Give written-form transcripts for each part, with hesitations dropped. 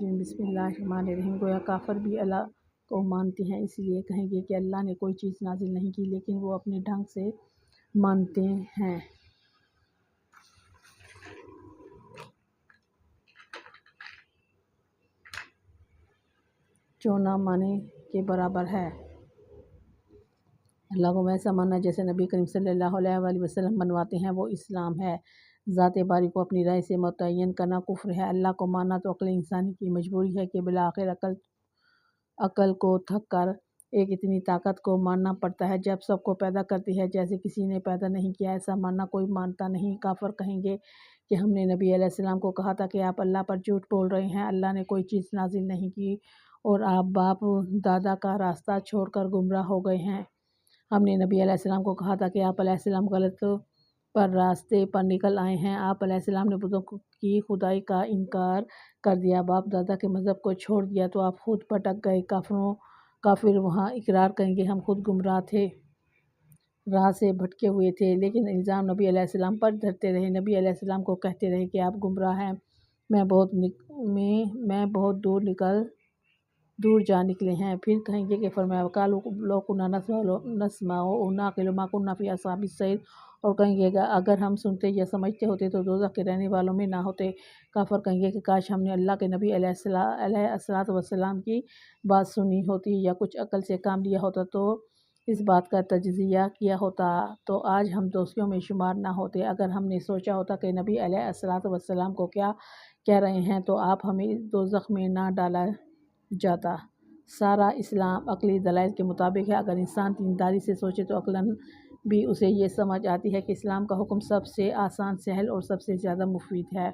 الرجیم بسم اللہ الرحمن الرحیم۔ گویا کافر بھی اللہ کو مانتے ہیں، اس لیے کہیں گے کہ اللہ نے کوئی چیز نازل نہیں کی، لیکن وہ اپنے ڈھنگ سے مانتے ہیں۔ جو نہ مانے کے برابر ہے۔ اللہ کو ویسا ماننا جیسے نبی کریم صلی اللہ علیہ وآلہ وسلم منواتے ہیں، وہ اسلام ہے۔ ذات باری کو اپنی رائے سے متعین کرنا کفر ہے۔ اللہ کو ماننا تو عقل انسانی کی مجبوری ہے کہ بالآخر عقل کو تھک کر ایک اتنی طاقت کو ماننا پڑتا ہے جب سب کو پیدا کرتی ہے جیسے کسی نے پیدا نہیں کیا۔ ایسا ماننا کوئی مانتا نہیں۔ کافر کہیں گے کہ ہم نے نبی علیہ السلام کو کہا تھا کہ آپ اللہ پر جھوٹ بول رہے ہیں، اللہ نے کوئی چیز نازل نہیں کی اور آپ باپ دادا کا راستہ چھوڑ کر گمراہ ہو گئے ہیں۔ ہم نے نبی علیہ السلام کو کہا تھا کہ آپ علیہ السلام غلط پر راستے پر نکل آئے ہیں، آپ علیہ السلام نے بتوں کی خدائی کا انکار کر دیا، باپ دادا کے مذہب کو چھوڑ دیا تو آپ خود بھٹک گئے۔ کافر وہاں اقرار کریں گے ہم خود گمراہ تھے، راہ سے بھٹکے ہوئے تھے، لیکن الزام نبی علیہ السلام پر دھرتے رہے، نبی علیہ السلام کو کہتے رہے کہ آپ گمراہ ہیں، میں بہت دور جا نکلے ہیں۔ پھر کہیں گے کہ فرمایا وَقَالُوا لَوْ كُنَّا نَسْمَعُ أَوْ نَعْقِلُ مَا كُنَّا فِي أَصْحَابِ السَّعِيرِ، اور کہیں گے اگر ہم سنتے یا سمجھتے ہوتے تو دوزخ کے رہنے والوں میں نہ ہوتے۔ کافر کہیں گے کہ کاش ہم نے اللہ کے نبی علیہ الصلوۃ والسلام کی بات سنی ہوتی یا کچھ عقل سے کام لیا ہوتا تو اس بات کا تجزیہ کیا ہوتا تو آج ہم دوستیوں میں شمار نہ ہوتے۔ اگر ہم نے سوچا ہوتا کہ نبی علیہ الصلوۃ والسلام کو کیا کہہ رہے ہیں تو آپ ہمیں دوزخ میں نہ ڈالا جاتا۔ سارا اسلام عقلی دلائل کے مطابق ہے۔ اگر انسان دینداری سے سوچے تو عقلاً بھی اسے یہ سمجھ آتی ہے کہ اسلام کا حکم سب سے آسان، سہل اور سب سے زیادہ مفید ہے۔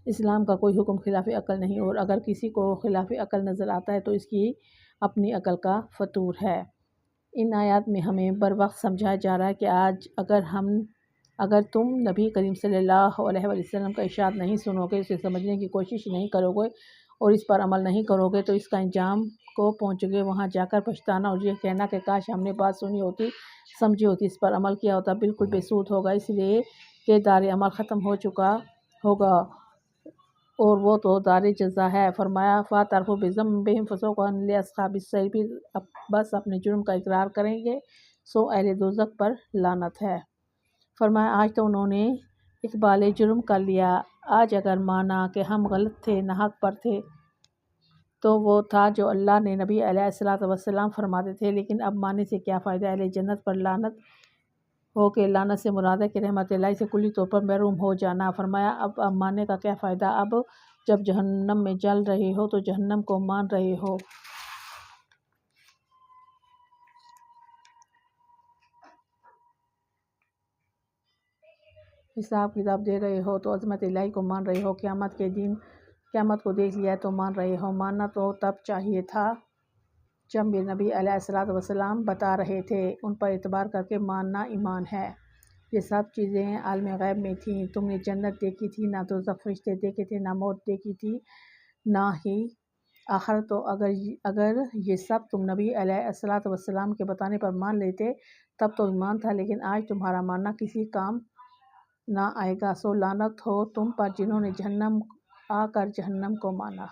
اسلام کا کوئی حکم خلاف عقل نہیں، اور اگر کسی کو خلاف عقل نظر آتا ہے تو اس کی اپنی عقل کا فتور ہے۔ ان آیات میں ہمیں بروقت سمجھایا جا رہا ہے کہ آج اگر تم نبی کریم صلی اللہ علیہ وسلم کا ارشاد نہیں سنو گے، اسے سمجھنے کی کوشش نہیں کرو گے اور اس پر عمل نہیں کرو گے تو اس کا انجام کو پہنچو گے، وہاں جا کر پچھتانا اور یہ کہنا کہ کاش ہم نے بات سنی ہوتی، سمجھی ہوتی، اس پر عمل کیا ہوتا، بالکل بے سود ہوگا، اس لیے کہ دار عمل ختم ہو چکا ہوگا اور وہ تو دار جزا ہے۔ فرمایا فَاعْتَرَفُوا بِذَنبِهِمْ فَسُحْقًا لِّأَصْحَابِ السَّعِيرِ، بس اپنے جرم کا اقرار کریں گے سو اہل دوزخ پر لعنت ہے۔ فرمایا آج تو انہوں نے اقبال جرم کر لیا، آج اگر مانا کہ ہم غلط تھے، ناحق پر تھے تو وہ تھا جو اللہ نے نبی علیہ الصلوۃ والسلام فرماتے تھے، لیکن اب ماننے سے کیا فائدہ، اہل جنت پر لعنت ہو کہ لعنت سے مراد ہے کہ رحمت اللہ سے کلی طور پر محروم ہو جانا۔ فرمایا اب ماننے کا کیا فائدہ، اب جب جہنم میں جل رہے ہو تو جہنم کو مان رہے ہو۔ حساب کتاب دے رہے ہو تو عظمت الہی کو مان رہے ہو، قیامت کو دیکھ لیا ہے تو مان رہے ہو۔ ماننا تو تب چاہیے تھا جب نبی علیہ الصلوۃ والسلام بتا رہے تھے، ان پر اعتبار کر کے ماننا ایمان ہے۔ یہ سب چیزیں عالم غیب میں تھیں، تم نے جنت دیکھی تھی، نہ دوزخ، فرشتے دیکھے تھے، نہ موت دیکھی تھی، نہ ہی آخرت۔ تو اگر یہ سب تم نبی علیہ الصلوۃ والسلام کے بتانے پر مان لیتے تب تو ایمان تھا، لیکن آج تمہارا ماننا کسی کام نہ آئے گا، سو لعنت ہو تم پر جنہوں نے آ کر جہنم کو مانا۔